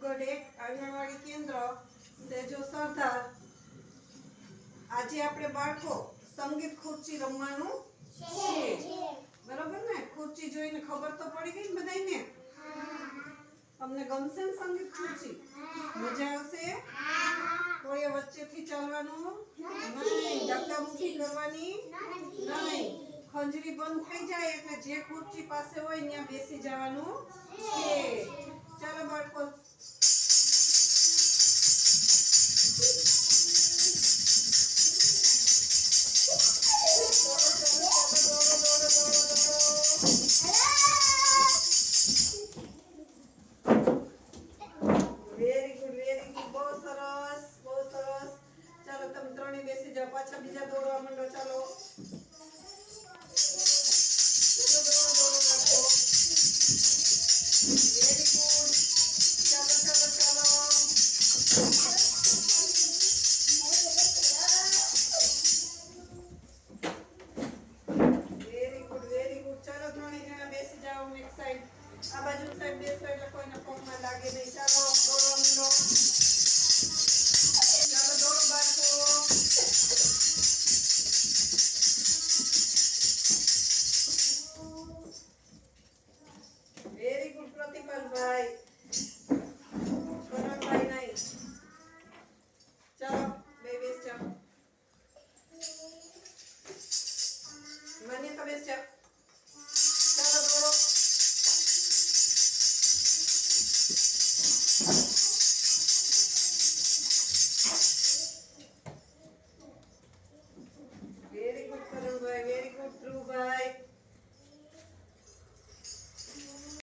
દેવગઢ એક આંગણવાડી કેન્દ્ર સેજો સરદાર. આજે આપણે બાળકો સંગીત ખુરચી રમવાનું છે. બરોબર ને? ખુરચી જોઈને ખબર તો પડી ગઈ ને બધાયને? તમને ગમશે ને સંગીત ખુરચી? મજા આવશે? કોઈ વચ્ચેથી ચાલવાનું નહીં, ધક્કામુક્કી કરવાની નહીં. ખંજરી બંધ થઈ જાય એટલે જે ખુરચી પાસે હોય ત્યાં બેસી જવાનું છે. ચાલો બાળકો. વેરી ગુડ, બહુ સરસ, બહુ સરસ. ચાલો તમે ત્રણે બેસી જાઓ. પાછા બીજા દોડવા માંડો. ચાલો વેરી ગુડ. ચાલો ચાલો ચાલો. Very good. ચાલો ત્રણે જણા બેસી જાઓ. એક સાઈડ, આ બાજુ સાઈડ બેસો એટલે કોઈને પગમાં લાગે નહીં. ચાલો દોડવા માંડો. ચાલો દોડો બાળકો. Very good પ્રતિપાલભાઈ. કરણભાઈ નહીં. ચાલો બે બેસ જાઓ. માન્યતા બેસ જાઓ.